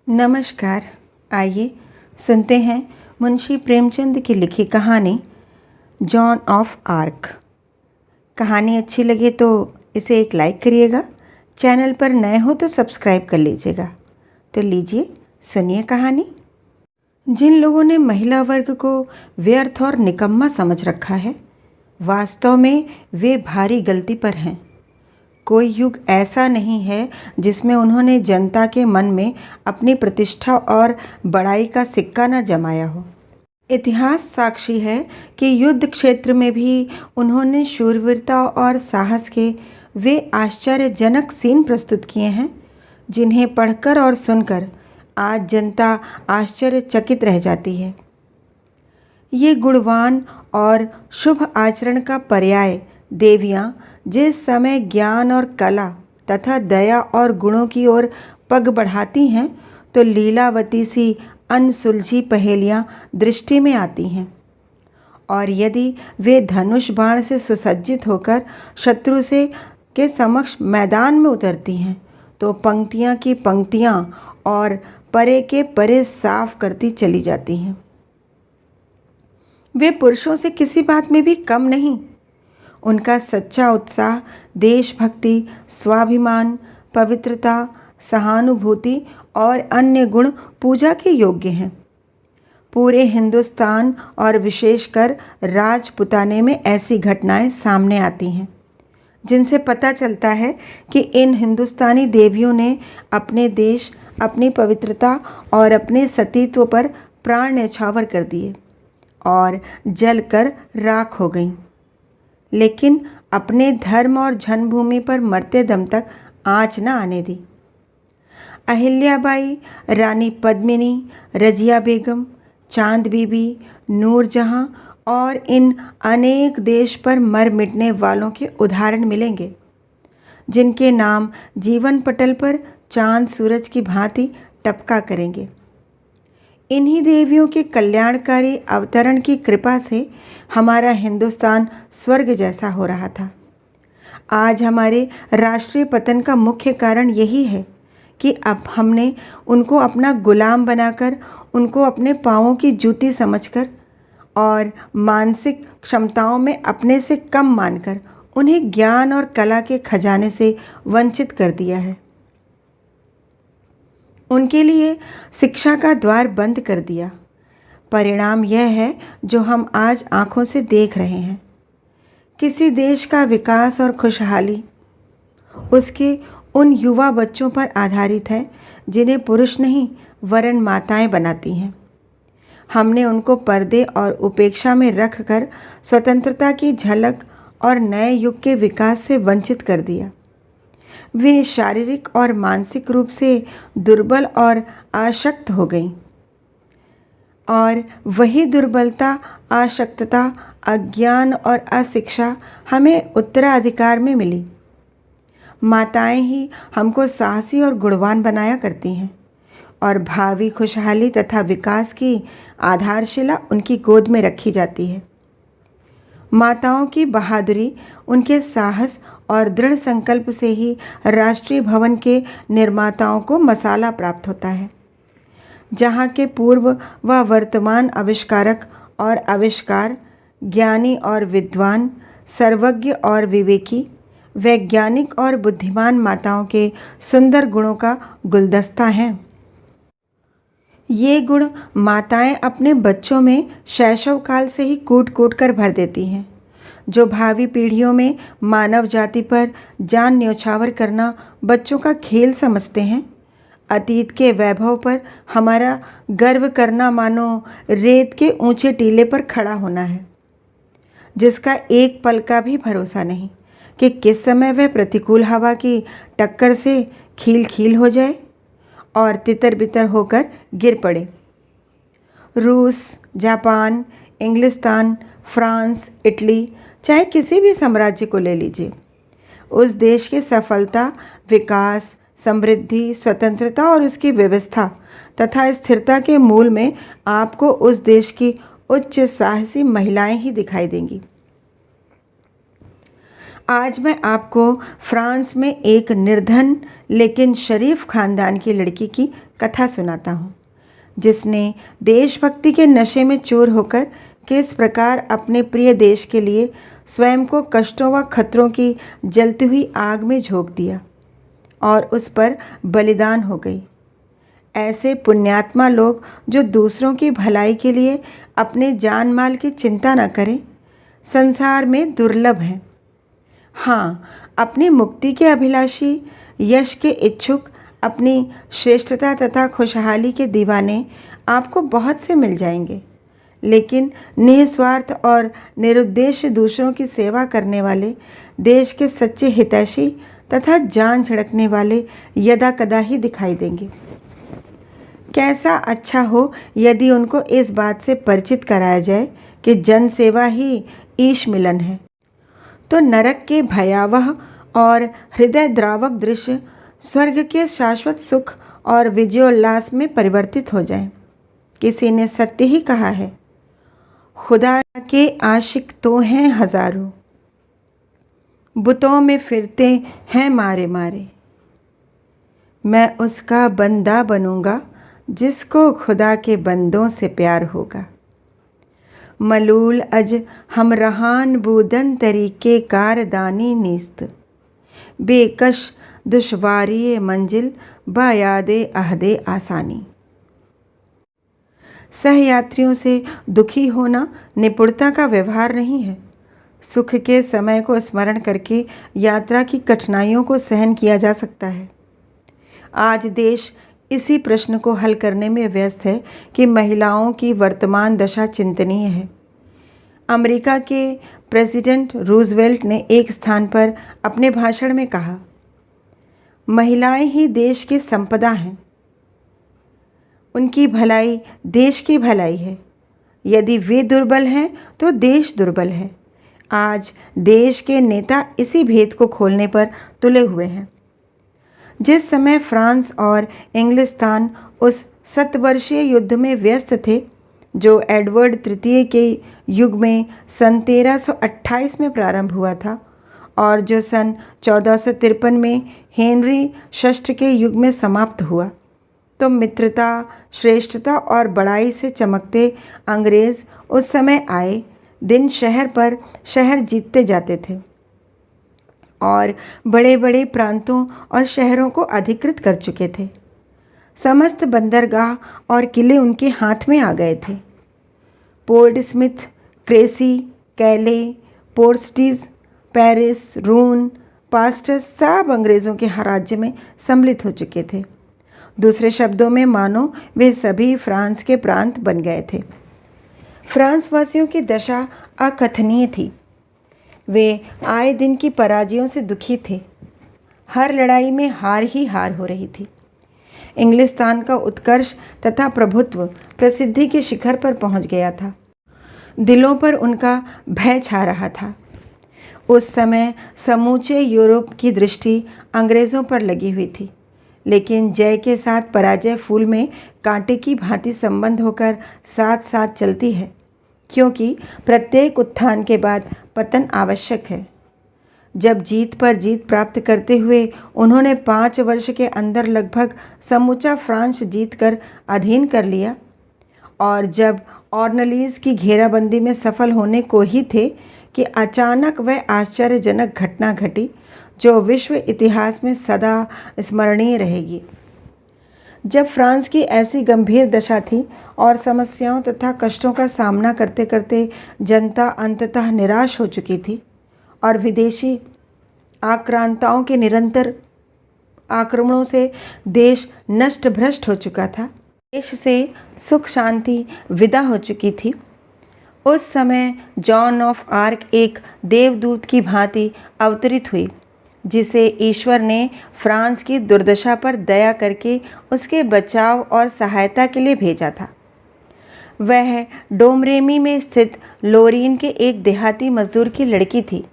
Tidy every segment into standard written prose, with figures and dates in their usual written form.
नमस्कार। आइए सुनते हैं मुंशी प्रेमचंद की लिखी कहानी जॉन ऑफ आर्क। कहानी अच्छी लगे तो इसे एक लाइक करिएगा। चैनल पर नए हो तो सब्सक्राइब कर लीजिएगा। तो लीजिए सुनिए कहानी। जिन लोगों ने महिला वर्ग को व्यर्थ और निकम्मा समझ रखा है, वास्तव में वे भारी गलती पर हैं। कोई युग ऐसा नहीं है जिसमें उन्होंने जनता के मन में अपनी प्रतिष्ठा और बड़ाई का सिक्का न जमाया हो। इतिहास साक्षी है कि युद्ध क्षेत्र में भी उन्होंने शूरवीरता और साहस के वे आश्चर्यजनक सीन प्रस्तुत किए हैं, जिन्हें पढ़कर और सुनकर आज जनता आश्चर्यचकित रह जाती है। ये गुणवान और शुभ आचरण का पर्याय देवियाँ जिस समय ज्ञान और कला तथा दया और गुणों की ओर पग बढ़ाती हैं, तो लीलावती सी अनसुलझी पहेलियाँ दृष्टि में आती हैं। और यदि वे धनुष बाण से सुसज्जित होकर शत्रु से के समक्ष मैदान में उतरती हैं, तो पंक्तियाँ की पंक्तियाँ और परे के परे साफ करती चली जाती हैं। वे पुरुषों से किसी बात में भी कम नहीं। उनका सच्चा उत्साह, देशभक्ति, स्वाभिमान, पवित्रता, सहानुभूति और अन्य गुण पूजा के योग्य हैं। पूरे हिंदुस्तान और विशेषकर राजपुताने में ऐसी घटनाएं सामने आती हैं, जिनसे पता चलता है कि इन हिंदुस्तानी देवियों ने अपने देश, अपनी पवित्रता और अपने सतीत्व पर प्राण न्यौछावर कर दिए और जलकर राख हो गईं, लेकिन अपने धर्म और जन्मभूमि पर मरते दम तक आँच न आने दी। अहिल्याबाई, रानी पद्मिनी, रजिया बेगम, चांद बीबी, नूरजहाँ और इन अनेक देश पर मर मिटने वालों के उदाहरण मिलेंगे, जिनके नाम जीवन पटल पर चांद सूरज की भांति टपका करेंगे। इन्हीं देवियों के कल्याणकारी अवतरण की कृपा से हमारा हिंदुस्तान स्वर्ग जैसा हो रहा था। आज हमारे राष्ट्रीय पतन का मुख्य कारण यही है कि अब हमने उनको अपना गुलाम बनाकर, उनको अपने पाँवों की जूती समझकर और मानसिक क्षमताओं में अपने से कम मानकर उन्हें ज्ञान और कला के खजाने से वंचित कर दिया है। उनके लिए शिक्षा का द्वार बंद कर दिया। परिणाम यह है जो हम आज आँखों से देख रहे हैं। किसी देश का विकास और खुशहाली उसके उन युवा बच्चों पर आधारित है जिन्हें पुरुष नहीं वरन माताएं बनाती हैं। हमने उनको पर्दे और उपेक्षा में रख कर स्वतंत्रता की झलक और नए युग के विकास से वंचित कर दिया। वे शारीरिक और मानसिक रूप से दुर्बल और आशक्त हो गईं, और वही दुर्बलता, आशक्तता, अज्ञान और अशिक्षा हमें उत्तराधिकार में मिली। माताएं ही हमको साहसी और गुणवान बनाया करती हैं, और भावी खुशहाली तथा विकास की आधारशिला उनकी गोद में रखी जाती है। माताओं की बहादुरी, उनके साहस और दृढ़ संकल्प से ही राष्ट्रीय भवन के निर्माताओं को मसाला प्राप्त होता है। जहाँ के पूर्व व वर्तमान आविष्कारक और आविष्कार, ज्ञानी और विद्वान, सर्वज्ञ और विवेकी, वैज्ञानिक और बुद्धिमान माताओं के सुंदर गुणों का गुलदस्ता हैं। ये गुण माताएं अपने बच्चों में शैशव काल से ही कूट कूट कर भर देती हैं, जो भावी पीढ़ियों में मानव जाति पर जान न्यौछावर करना बच्चों का खेल समझते हैं। अतीत के वैभव पर हमारा गर्व करना मानो रेत के ऊंचे टीले पर खड़ा होना है, जिसका एक पल का भी भरोसा नहीं कि किस समय वह प्रतिकूल हवा की टक्कर से खील खील हो जाए और तितर बितर होकर गिर पड़े। रूस, जापान, इंग्लिस्तान, फ्रांस, इटली, चाहे किसी भी साम्राज्य को ले लीजिए, उस देश की सफलता, विकास, समृद्धि, स्वतंत्रता और उसकी व्यवस्था तथा स्थिरता के मूल में आपको उस देश की उच्च साहसी महिलाएं ही दिखाई देंगी। आज मैं आपको फ्रांस में एक निर्धन लेकिन शरीफ खानदान की लड़की की कथा सुनाता हूँ, जिसने देशभक्ति के नशे में चूर होकर किस प्रकार अपने प्रिय देश के लिए स्वयं को कष्टों व खतरों की जलती हुई आग में झोंक दिया और उस पर बलिदान हो गई। ऐसे पुण्यात्मा लोग जो दूसरों की भलाई के लिए अपने जान माल की चिंता न करें, संसार में दुर्लभ हैं। हाँ, अपनी मुक्ति के अभिलाषी, यश के इच्छुक, अपनी श्रेष्ठता तथा खुशहाली के दीवाने आपको बहुत से मिल जाएंगे, लेकिन निस्वार्थ और निरुद्देश्य दूसरों की सेवा करने वाले, देश के सच्चे हितैषी तथा जान झिड़कने वाले यदा कदा ही दिखाई देंगे। कैसा अच्छा हो यदि उनको इस बात से परिचित कराया जाए कि जन सेवा ही ईश मिलन है, तो नरक के भयावह और हृदय द्रावक दृश्य स्वर्ग के शाश्वत सुख और विजयोल्लास में परिवर्तित हो जाएं। किसी ने सत्य ही कहा है, खुदा के आशिक तो हैं हजारों, बुतों में फिरते हैं मारे मारे। मैं उसका बंदा बनूंगा जिसको खुदा के बंदों से प्यार होगा। मलूल अज हम रहान बूदन तरीके कारदानी नीस्त, बेकश दुश्वारी मंजिल बायादे अहदे आसानी। सहयात्रियों से दुखी होना निपुणता का व्यवहार नहीं है। सुख के समय को स्मरण करके यात्रा की कठिनाइयों को सहन किया जा सकता है। आज देश इसी प्रश्न को हल करने में व्यस्त है कि महिलाओं की वर्तमान दशा चिंतनीय है। अमेरिका के प्रेसिडेंट रूजवेल्ट ने एक स्थान पर अपने भाषण में कहा, महिलाएं ही देश की संपदा हैं, उनकी भलाई देश की भलाई है। यदि वे दुर्बल हैं तो देश दुर्बल है। आज देश के नेता इसी भेद को खोलने पर तुले हुए हैं। जिस समय फ्रांस और इंग्लिस्तान उस 7 वर्षीय युद्ध में व्यस्त थे जो एडवर्ड तृतीय के युग में सन 1328 में प्रारंभ हुआ था और जो सन 1453 में हेनरी षष्ठ के युग में समाप्त हुआ, तो मित्रता, श्रेष्ठता और बड़ाई से चमकते अंग्रेज़ उस समय आए दिन शहर पर शहर जीतते जाते थे और बड़े बड़े प्रांतों और शहरों को अधिकृत कर चुके थे। समस्त बंदरगाह और किले उनके हाथ में आ गए थे। पोर्ट स्मिथ, क्रेसी, कैले, पोर्ट्सडीज, पेरिस, रून, पास्टस सब अंग्रेज़ों के राज्य में सम्मिलित हो चुके थे। दूसरे शब्दों में मानो वे सभी फ्रांस के प्रांत बन गए थे। फ्रांस वासियों की दशा अकथनीय थी। वे आए दिन की पराजयों से दुखी थे। हर लड़ाई में हार ही हार हो रही थी। इंग्लिस्तान का उत्कर्ष तथा प्रभुत्व प्रसिद्धि के शिखर पर पहुंच गया था। दिलों पर उनका भय छा रहा था। उस समय समूचे यूरोप की दृष्टि अंग्रेज़ों पर लगी हुई थी, लेकिन जय के साथ पराजय फूल में कांटे की भांति संबंध होकर साथ साथ चलती है, क्योंकि प्रत्येक उत्थान के बाद पतन आवश्यक है। जब जीत पर जीत प्राप्त करते हुए उन्होंने 5 वर्ष के अंदर लगभग समूचा फ्रांस जीतकर अधीन कर लिया और जब ऑर्नलीज की घेराबंदी में सफल होने को ही थे कि अचानक वह आश्चर्यजनक घटना घटी जो विश्व इतिहास में सदा स्मरणीय रहेगी। जब फ्रांस की ऐसी गंभीर दशा थी और समस्याओं तथा कष्टों का सामना करते करते जनता अंततः निराश हो चुकी थी और विदेशी आक्रांताओं के निरंतर आक्रमणों से देश नष्ट भ्रष्ट हो चुका था, देश से सुख शांति विदा हो चुकी थी, उस समय जॉन ऑफ आर्क एक देवदूत की भांति अवतरित हुई, जिसे ईश्वर ने फ्रांस की दुर्दशा पर दया करके उसके बचाव और सहायता के लिए भेजा था। वह डोमरेमी में स्थित लोरीन के एक देहाती मजदूर की लड़की थी।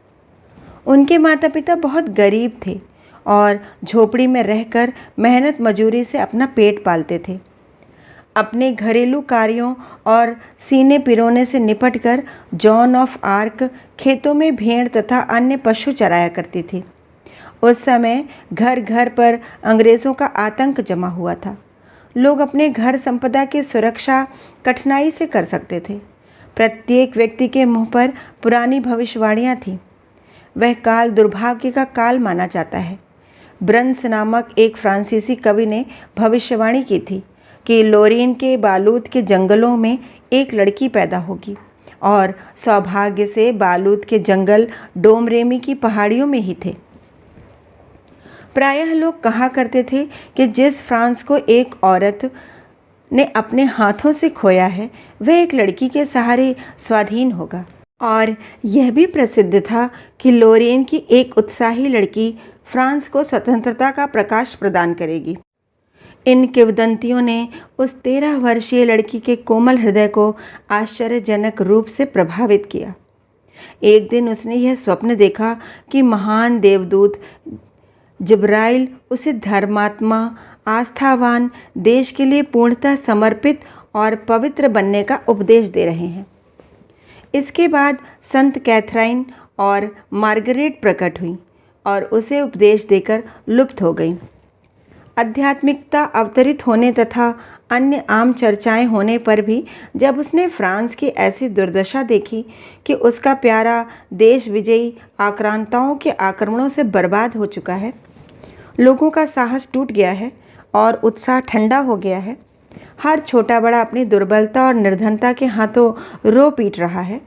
उनके माता पिता बहुत गरीब थे और झोपड़ी में रहकर मेहनत मजूरी से अपना पेट पालते थे। अपने घरेलू कार्यों और सीने पिरोने से निपटकर जॉन ऑफ आर्क खेतों में भेड़ तथा अन्य पशु चराया करती थी। उस समय घर घर पर अंग्रेज़ों का आतंक जमा हुआ था। लोग अपने घर संपदा की सुरक्षा कठिनाई से कर सकते थे। प्रत्येक व्यक्ति के मुंह पर पुरानी भविष्यवाणियाँ थीं। वह काल दुर्भाग्य का काल माना जाता है। ब्रंस नामक एक फ्रांसीसी कवि ने भविष्यवाणी की थी कि लोरेन के बालूद के जंगलों में एक लड़की पैदा होगी और सौभाग्य से बालूद के जंगल डोमरेमी की पहाड़ियों में ही थे। प्रायः लोग कहा करते थे कि जिस फ्रांस को एक औरत ने अपने हाथों से खोया है वह एक लड़की के सहारे स्वाधीन होगा, और यह भी प्रसिद्ध था कि लोरेन की एक उत्साही लड़की फ्रांस को स्वतंत्रता का प्रकाश प्रदान करेगी। इन किंवदंतियों ने उस 13 वर्षीय लड़की के कोमल हृदय को आश्चर्यजनक रूप से प्रभावित किया। एक दिन उसने यह स्वप्न देखा कि महान देवदूत जिब्राइल उसे धर्मात्मा, आस्थावान, देश के लिए पूर्णतः समर्पित और पवित्र बनने का उपदेश दे रहे हैं। इसके बाद संत कैथरीन और मार्गरेट प्रकट हुई और उसे उपदेश देकर लुप्त हो गई। आध्यात्मिकता अवतरित होने तथा अन्य आम चर्चाएं होने पर भी जब उसने फ्रांस की ऐसी दुर्दशा देखी कि उसका प्यारा देश विजयी आक्रांताओं के आक्रमणों से बर्बाद हो चुका है, लोगों का साहस टूट गया है और उत्साह ठंडा हो गया है, हर छोटा बड़ा अपनी दुर्बलता और निर्धनता के हाथों रो पीट रहा है,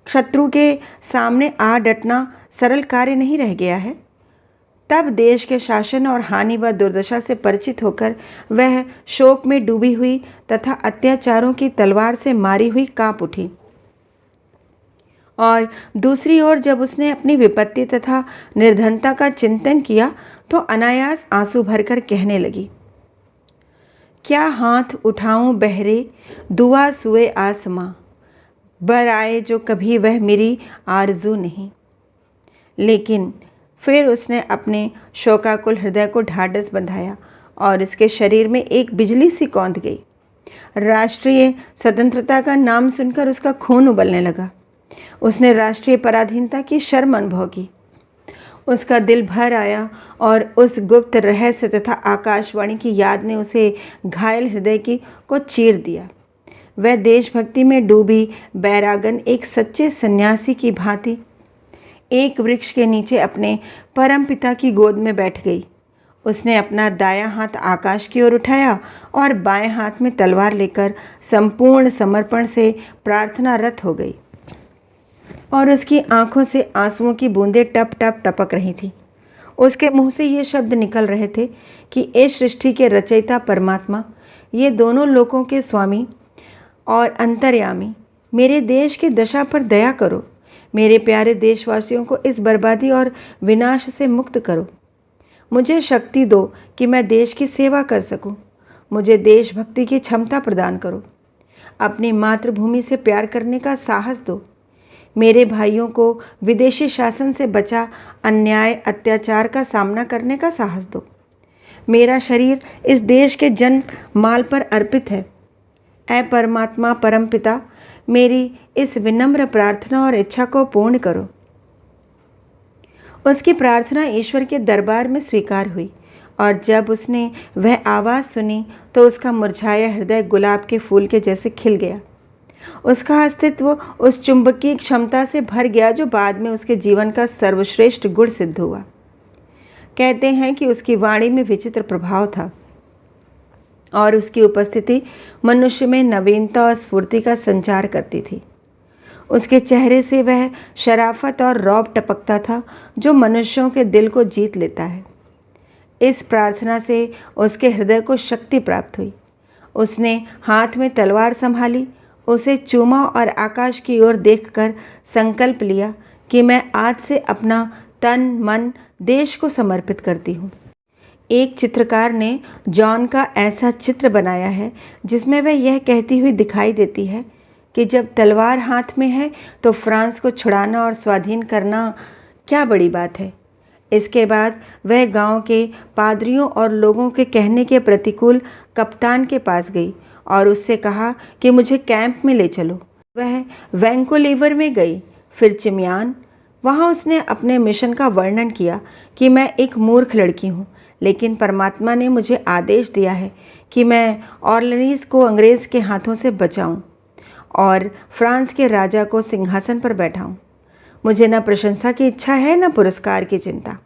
शत्रु के सामने आ डटना सरल कार्य नहीं रह गया है, तब देश के शासन और हानि व दुर्दशा से परिचित होकर वह शोक में डूबी हुई तथा अत्याचारों की तलवार से मारी हुई कांप उठी। और दूसरी ओर जब उसने अपनी विपत्ति तथा निर्धनता का चिंतन किया तो अनायास आंसू भरकर कहने लगी, क्या हाथ उठाऊं बहरे दुआ सुए आसमां, बर आए जो कभी वह मेरी आरजू नहीं। लेकिन फिर उसने अपने शोकाकुल हृदय को ढाढ़स बंधाया और उसके शरीर में एक बिजली सी कौंध गई। राष्ट्रीय स्वतंत्रता का नाम सुनकर उसका खून उबलने लगा। उसने राष्ट्रीय पराधीनता की शर्म अनुभव की। उसका दिल भर आया और उस गुप्त रहस्य तथा आकाशवाणी की याद ने उसे घायल हृदय को चीर दिया। वह देशभक्ति में डूबी बैरागन एक सच्चे सन्यासी की भांति एक वृक्ष के नीचे अपने परम पिता की गोद में बैठ गई। उसने अपना दायां हाथ आकाश की ओर उठाया और बाएं हाथ में तलवार लेकर संपूर्ण समर्पण से प्रार्थनारत हो गई, और उसकी आंखों से आंसुओं की बूंदें टप टप टपक रही थीं। उसके मुंह से ये शब्द निकल रहे थे कि इस सृष्टि के रचयिता परमात्मा, ये दोनों लोकों के स्वामी और अंतर्यामी, मेरे देश की दशा पर दया करो। मेरे प्यारे देशवासियों को इस बर्बादी और विनाश से मुक्त करो। मुझे शक्ति दो कि मैं देश की सेवा कर सकूं। मुझे देशभक्ति की क्षमता प्रदान करो। अपनी मातृभूमि से प्यार करने का साहस दो। मेरे भाइयों को विदेशी शासन से बचा अन्याय अत्याचार का सामना करने का साहस दो। मेरा शरीर इस देश के जन माल पर अर्पित है। ऐ परमात्मा परमपिता, मेरी इस विनम्र प्रार्थना और इच्छा को पूर्ण करो। उसकी प्रार्थना ईश्वर के दरबार में स्वीकार हुई, और जब उसने वह आवाज़ सुनी तो उसका मुरझाया हृदय गुलाब के फूल के जैसे खिल गया। उसका अस्तित्व उस चुंबकीय क्षमता से भर गया जो बाद में उसके जीवन का सर्वश्रेष्ठ गुण सिद्ध हुआ। कहते हैं कि उसकी वाणी में विचित्र प्रभाव था और उसकी उपस्थिति मनुष्य में नवीनता और स्फूर्ति का संचार करती थी। उसके चेहरे से वह शराफत और रौब टपकता था जो मनुष्यों के दिल को जीत लेता है। इस प्रार्थना से उसके हृदय को शक्ति प्राप्त हुई। उसने हाथ में तलवार संभाली, उसे चूमा और आकाश की ओर देखकर संकल्प लिया कि मैं आज से अपना तन मन देश को समर्पित करती हूँ। एक चित्रकार ने जॉन का ऐसा चित्र बनाया है जिसमें वह यह कहती हुई दिखाई देती है कि जब तलवार हाथ में है तो फ्रांस को छुड़ाना और स्वाधीन करना क्या बड़ी बात है। इसके बाद वह गांव के पादरियों और लोगों के कहने के प्रतिकूल कप्तान के पास गई और उससे कहा कि मुझे कैंप में ले चलो। वह वैंकूवर में गई, फिर चिम्यान। वहाँ उसने अपने मिशन का वर्णन किया कि मैं एक मूर्ख लड़की हूँ, लेकिन परमात्मा ने मुझे आदेश दिया है कि मैं ऑर्लेनीज को अंग्रेज़ के हाथों से बचाऊं और फ्रांस के राजा को सिंहासन पर बैठाऊं। मुझे न प्रशंसा की इच्छा है, न पुरस्कार की चिंता,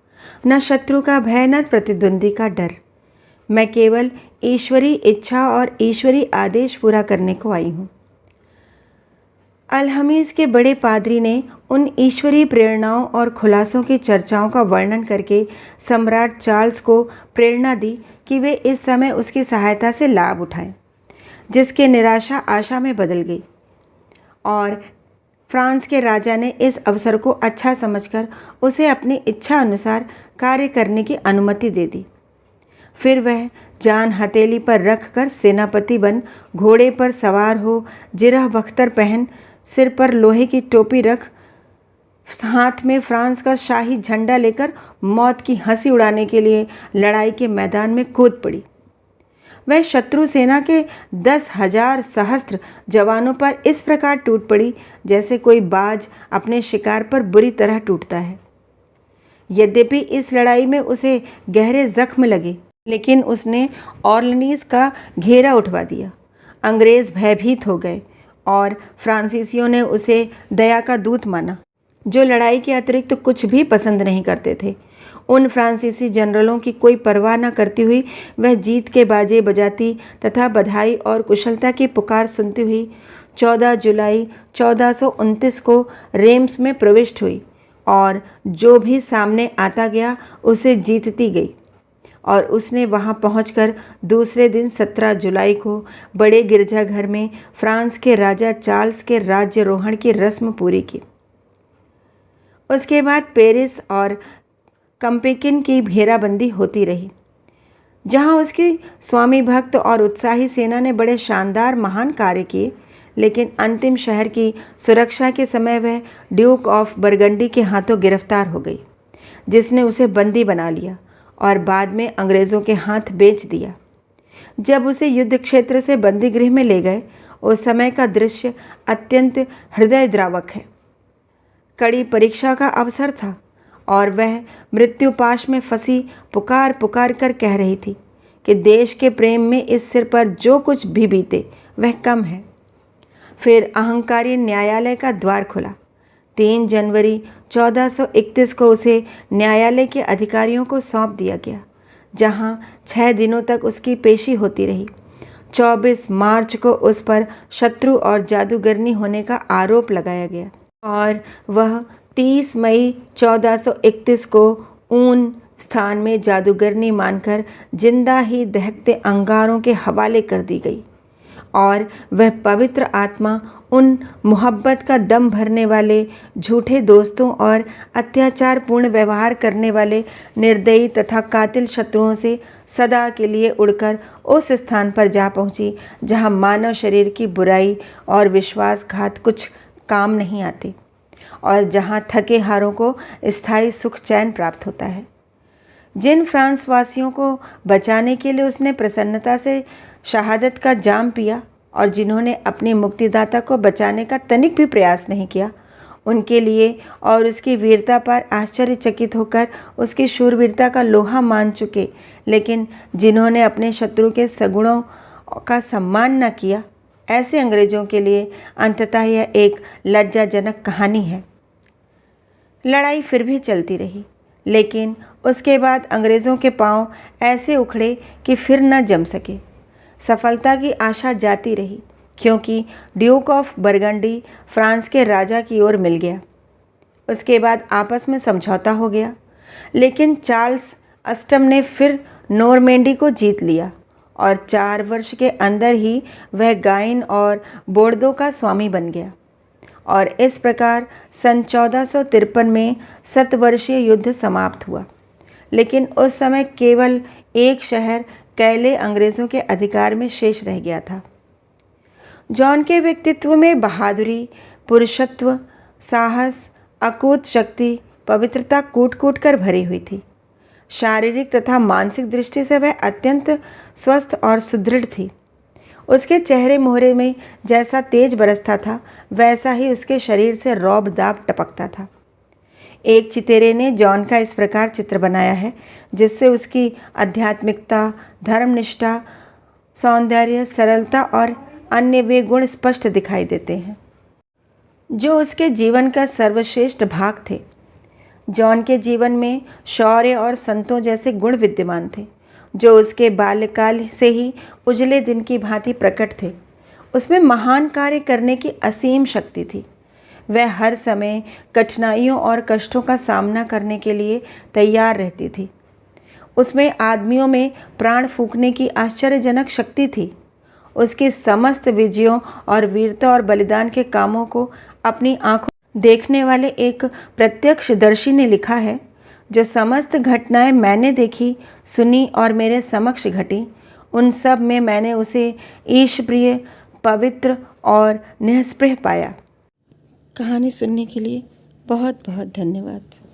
न शत्रु का भय, न प्रतिद्वंदी का डर। मैं केवल ईश्वरी इच्छा और ईश्वरी आदेश पूरा करने को आई हूँ। अलहमीज के बड़े पादरी ने उन ईश्वरीय प्रेरणाओं और खुलासों की चर्चाओं का वर्णन करके सम्राट चार्ल्स को प्रेरणा दी कि वे इस समय उसकी सहायता से लाभ उठाएं, जिसकी निराशा आशा में बदल गई। और फ्रांस के राजा ने इस अवसर को अच्छा समझकर उसे अपनी इच्छा अनुसार कार्य करने की अनुमति दे दी। फिर वह जान हथेली पर रख कर सेनापति बन, घोड़े पर सवार हो, जिरह बख्तर पहन, सिर पर लोहे की टोपी रख, हाथ में फ्रांस का शाही झंडा लेकर मौत की हंसी उड़ाने के लिए लड़ाई के मैदान में कूद पड़ी। वह शत्रु सेना के 10,000 सहस्त्र जवानों पर इस प्रकार टूट पड़ी जैसे कोई बाज अपने शिकार पर बुरी तरह टूटता है। यद्यपि इस लड़ाई में उसे गहरे जख्म लगे, लेकिन उसने ऑर्लेनीज का घेरा उठवा दिया। अंग्रेज भयभीत हो गए और फ्रांसीसियों ने उसे दया का दूत माना, जो लड़ाई के अतिरिक्त कुछ भी पसंद नहीं करते थे। उन फ्रांसीसी जनरलों की कोई परवाह न करती हुई वह जीत के बाजे बजाती तथा बधाई और कुशलता की पुकार सुनती हुई 14 जुलाई 1429 को रेम्स में प्रविष्ट हुई और जो भी सामने आता गया उसे जीतती गई। और उसने वहां पहुंचकर दूसरे दिन 17 जुलाई को बड़े गिरजाघर में फ्रांस के राजा चार्ल्स के राज्यारोहण की रस्म पूरी की। उसके बाद पेरिस और कंपेकिन की घेराबंदी होती रही, जहां उसकी स्वामी भक्त और उत्साही सेना ने बड़े शानदार महान कार्य किए। लेकिन अंतिम शहर की सुरक्षा के समय वह ड्यूक ऑफ बरगंडी के हाथों गिरफ्तार हो गई, जिसने उसे बंदी बना लिया और बाद में अंग्रेज़ों के हाथ बेच दिया। जब उसे युद्ध क्षेत्र से बंदी गृह में ले गए, उस समय का दृश्य अत्यंत हृदयद्रावक है। कड़ी परीक्षा का अवसर था और वह मृत्युपाश में फंसी पुकार पुकार कर कह रही थी कि देश के प्रेम में इस सिर पर जो कुछ भी बीते वह कम है। फिर अहंकारी न्यायालय का द्वार खुला। 3 जनवरी 1431 को उसे न्यायालय के अधिकारियों को सौंप दिया गया, जहां 6 दिनों तक उसकी पेशी होती रही। 24 मार्च को उस पर शत्रु और जादूगरनी होने का आरोप लगाया गया और वह 30 मई 1431 को ऊन स्थान में जादूगरनी मानकर जिंदा ही दहकते अंगारों के हवाले कर दी गई और वह पवित्र आत्मा उन मोहब्बत का दम भरने वाले झूठे दोस्तों और अत्याचारपूर्ण व्यवहार करने वाले निर्दयी तथा कातिल शत्रुओं से सदा के लिए उड़कर उस स्थान पर जा पहुंची जहां मानव शरीर की बुराई और विश्वासघात कुछ काम नहीं आते और जहां थके हारों को स्थायी सुख चैन प्राप्त होता है। जिन फ्रांस वासियों को बचाने के लिए उसने प्रसन्नता से शहादत का जाम पिया और जिन्होंने अपने मुक्तिदाता को बचाने का तनिक भी प्रयास नहीं किया, उनके लिए और उसकी वीरता पर आश्चर्यचकित होकर उसकी शूरवीरता का लोहा मान चुके, लेकिन जिन्होंने अपने शत्रु के सगुणों का सम्मान न किया, ऐसे अंग्रेजों के लिए अंततः यह एक लज्जाजनक कहानी है। लड़ाई फिर भी चलती रही, लेकिन उसके बाद अंग्रेज़ों के पांव ऐसे उखड़े कि फिर न जम सके। सफलता की आशा जाती रही, क्योंकि ड्यूक ऑफ बरगंडी फ्रांस के राजा की ओर मिल गया। उसके बाद आपस में समझौता हो गया, लेकिन चार्ल्स अष्टम ने फिर नॉर्मेंडी को जीत लिया और 4 वर्ष के अंदर ही वह गाइन और बोर्दो का स्वामी बन गया। और इस प्रकार सन 1453 में 7 वर्षीय युद्ध समाप्त हुआ। लेकिन उस समय केवल एक शहर कैले अंग्रेज़ों के अधिकार में शेष रह गया था। जॉन के व्यक्तित्व में बहादुरी, पुरुषत्व, साहस, अकूत शक्ति, पवित्रता कूट कूट कर भरी हुई थी। शारीरिक तथा मानसिक दृष्टि से वह अत्यंत स्वस्थ और सुदृढ़ थी। उसके चेहरे मोहरे में जैसा तेज बरसता था, वैसा ही उसके शरीर से रौब दाब टपकता था। एक चितेरे ने जॉन का इस प्रकार चित्र बनाया है जिससे उसकी आध्यात्मिकता, धर्मनिष्ठा, सौंदर्य, सरलता और अन्य वे गुण स्पष्ट दिखाई देते हैं जो उसके जीवन का सर्वश्रेष्ठ भाग थे। जॉन के जीवन में शौर्य और संतों जैसे गुण विद्यमान थे जो उसके बाल्यकाल से ही उजले दिन की भांति प्रकट थे। उसमें महान कार्य करने की असीम शक्ति थी। वह हर समय कठिनाइयों और कष्टों का सामना करने के लिए तैयार रहती थी। उसमें आदमियों में प्राण फूंकने की आश्चर्यजनक शक्ति थी। उसकी समस्त विजयों और वीरता और बलिदान के कामों को अपनी आंखों देखने वाले एक प्रत्यक्षदर्शी ने लिखा है, जो समस्त घटनाएं मैंने देखी, सुनी और मेरे समक्ष घटी, उन सब में मैंने उसे ईशप्रिय, पवित्र और निःस्पृह पाया। कहानी सुनने के लिए बहुत बहुत धन्यवाद।